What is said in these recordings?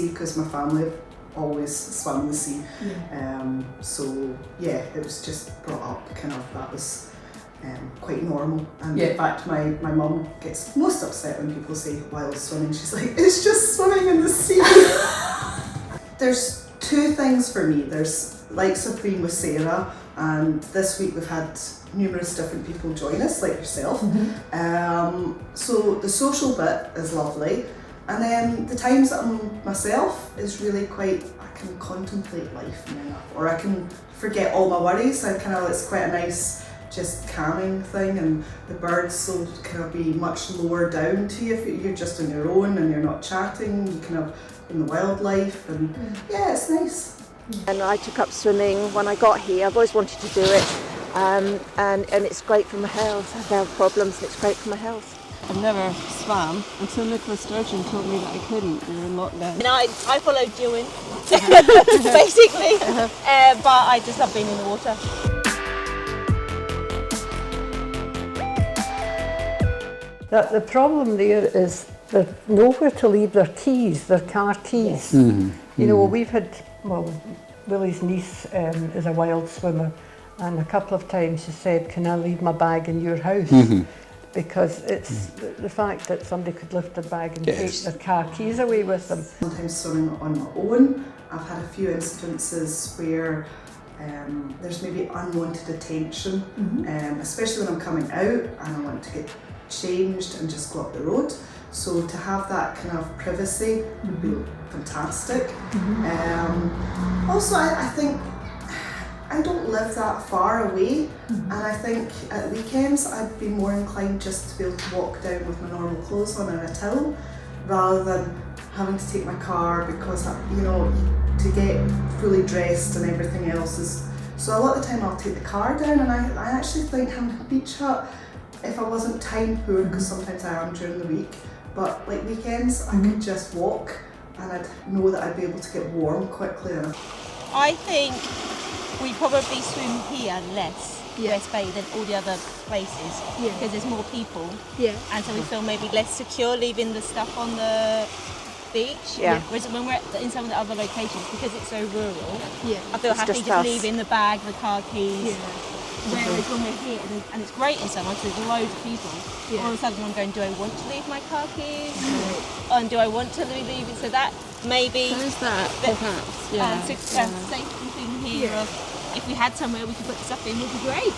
sea because my family have always swam in the sea. So yeah, it was just brought up kind of, that was quite normal. And in fact, my mum gets most upset when people say while swimming, she's like, it's just swimming in the sea. There's two things for me. There's likes of being with Sarah, and this week we've had numerous different people join us, like yourself. So the social bit is lovely, and then the times that I'm myself is really quite, I can contemplate life now, or I can forget all my worries. I kind of, it's quite a nice, just calming thing, and the birds will kind of be much lower down to you if you're just on your own and you're not chatting. You kind of in the wildlife, and yeah, it's nice. And I took up swimming when I got here. I've always wanted to do it, and it's great for my health. I've had problems, and it's great for my health. I've never swam until Nicola Sturgeon told me that I couldn't. We were in lockdown. And I followed you in, basically, but I just love being in the water. The problem there is they've nowhere to leave their keys, their car keys. You know, we've had, Willie's niece is a wild swimmer, and a couple of times she said, can I leave my bag in your house? Because it's the fact that somebody could lift their bag and take their car keys away with them. Sometimes swimming on my own, I've had a few incidences where there's maybe unwanted attention, especially when I'm coming out and I want to get changed and just go up the road. So to have that kind of privacy would be fantastic. Also, I think I don't live that far away, and I think at weekends I'd be more inclined just to be able to walk down with my normal clothes on and a towel, rather than having to take my car, because you know, to get fully dressed and everything else is. So a lot of the time I'll take the car down, and I actually think having a beach hut, if I wasn't time poor, because sometimes I am during the week, but like weekends I could just walk and I'd know that I'd be able to get warm quickly enough. I think we probably swim here less West Bay than all the other places, because there's more people, and so we feel maybe less secure leaving the stuff on the beach. Whereas when we're in some of the other locations, because it's so rural, I feel happy just leaving the bag, the car keys. Whereas when we're here, and it's great in summer because there's loads of people, all of a sudden I'm going, do I want to leave my car keys? And do I want to leave it? So that maybe... There's that, perhaps, safety thing here of, if we had somewhere we could put stuff in, would be great.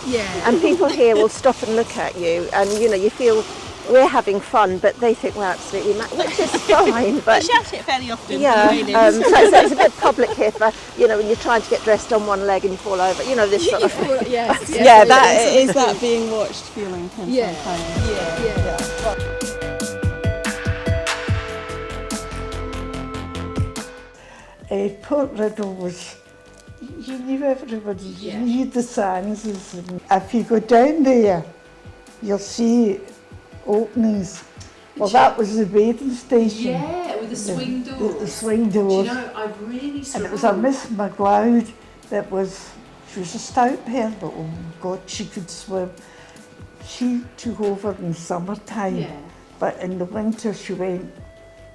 And people here will stop and look at you, and you know, you feel we're having fun, but they think we're absolutely mad, which is fine. But we shout it fairly often. so it's a bit public here for, you know, when you're trying to get dressed on one leg and you fall over, you know, this sort of thing. That is that being watched feeling sometimes. Port Riddle was, you knew everybody, you knew the Sanses. And if you go down there, you'll see openings. Well, that was the bathing station. With the swing doors. The swing doors. Do you know, I've really And it was a Miss McLeod that was, she was a stout pair, but oh God, she could swim. She took over in summertime, but in the winter she went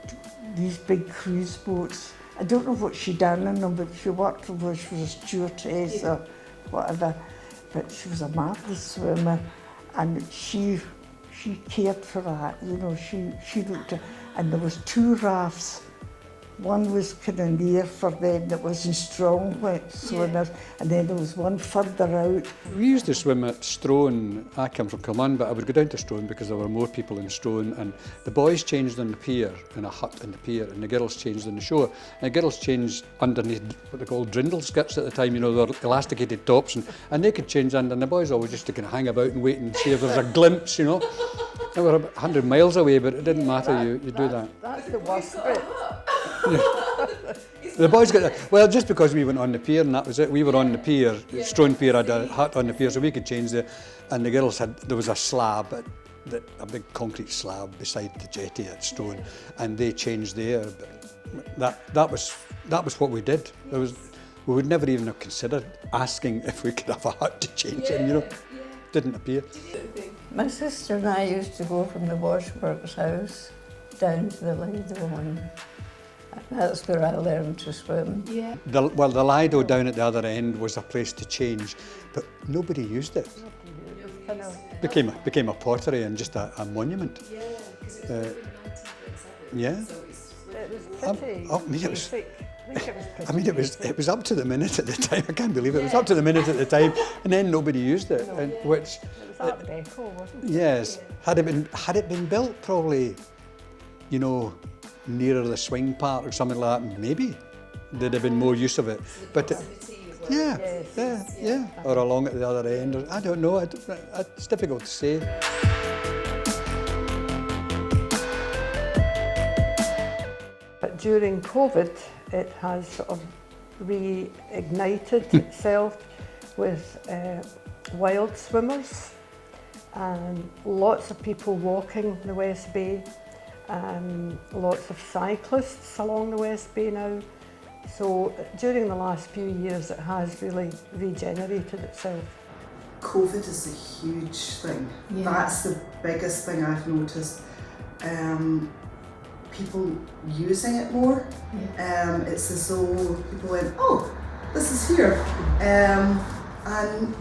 to these big cruise boats. I don't know what she done in them, but she worked for her, she was a stewardess or whatever, but she was a marvellous swimmer, and she cared for that, you know, she looked at, and there was two rafts. One was kind of near for them that wasn't strong wet swimmers, and then there was one further out. We used to swim at Strone. I come from Kilmun, but I would go down to Strone because there were more people in Strone, and the boys changed on the pier, in a hut on the pier, and the girls changed on the shore. And the girls changed underneath what they called drindle skirts at the time, you know, they were elasticated tops, and they could change under, and the boys always used to kind of hang about and wait and see if there was a glimpse, you know. They were 100 miles away, but it didn't matter, you do that. That's the worst bit. The boys got that. Well, just because we went on the pier and that was it. We were on the pier. Strone Pier had a hut on the pier, so we could change there. And the girls had, there was a slab, a big concrete slab beside the jetty at Strone, and they changed there. But that was what we did. We would never even have considered asking if we could have a hut to change in, you know. Didn't appear. My sister and I used to go from the Washworks house down to the Lido, That's where I learned to swim. Yeah. The Lido down at the other end was a place to change, but nobody used it. Became a pottery and just a monument. Yeah, because it was Uh, in 1937. yeah. So it's It was pretty I mean, it was- basic. I think it was pretty I mean, basic. it was up to the minute at the time. I can't believe it. It was up to the minute at the time, and then nobody used it. And which, It was Art Deco, wasn't it? yes, had it been built probably, you know, nearer the swing part or something like that, maybe there'd have been more use of it. But yeah, yeah, or along at the other end. Or, I don't know. It's difficult to say. But during COVID, it has sort of reignited itself with wild swimmers and lots of people walking the West Bay, lots of cyclists along the West Bay now. So during the last few years, it has really regenerated itself. COVID is a huge thing. Yeah. That's the biggest thing I've noticed. People using it more. It's as though people went, oh, this is here. And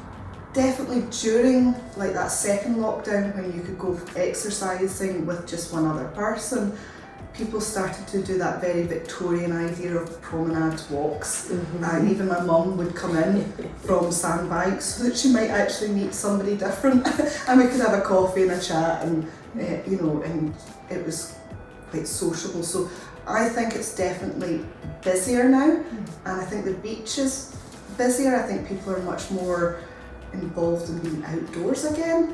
definitely during like that second lockdown when you could go exercising with just one other person, people started to do that very Victorian idea of promenade walks. And even my mum would come in from Sandbanks so that she might actually meet somebody different and we could have a coffee and a chat and you know, and it was quite sociable. So I think it's definitely busier now, and I think the beach is busier. I think people are much more involved in being outdoors again.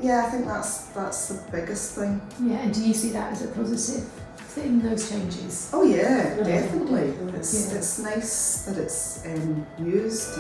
Yeah, I think that's the biggest thing. Yeah, and do you see that as a positive thing, those changes? Oh yeah, definitely. It's nice that it's used.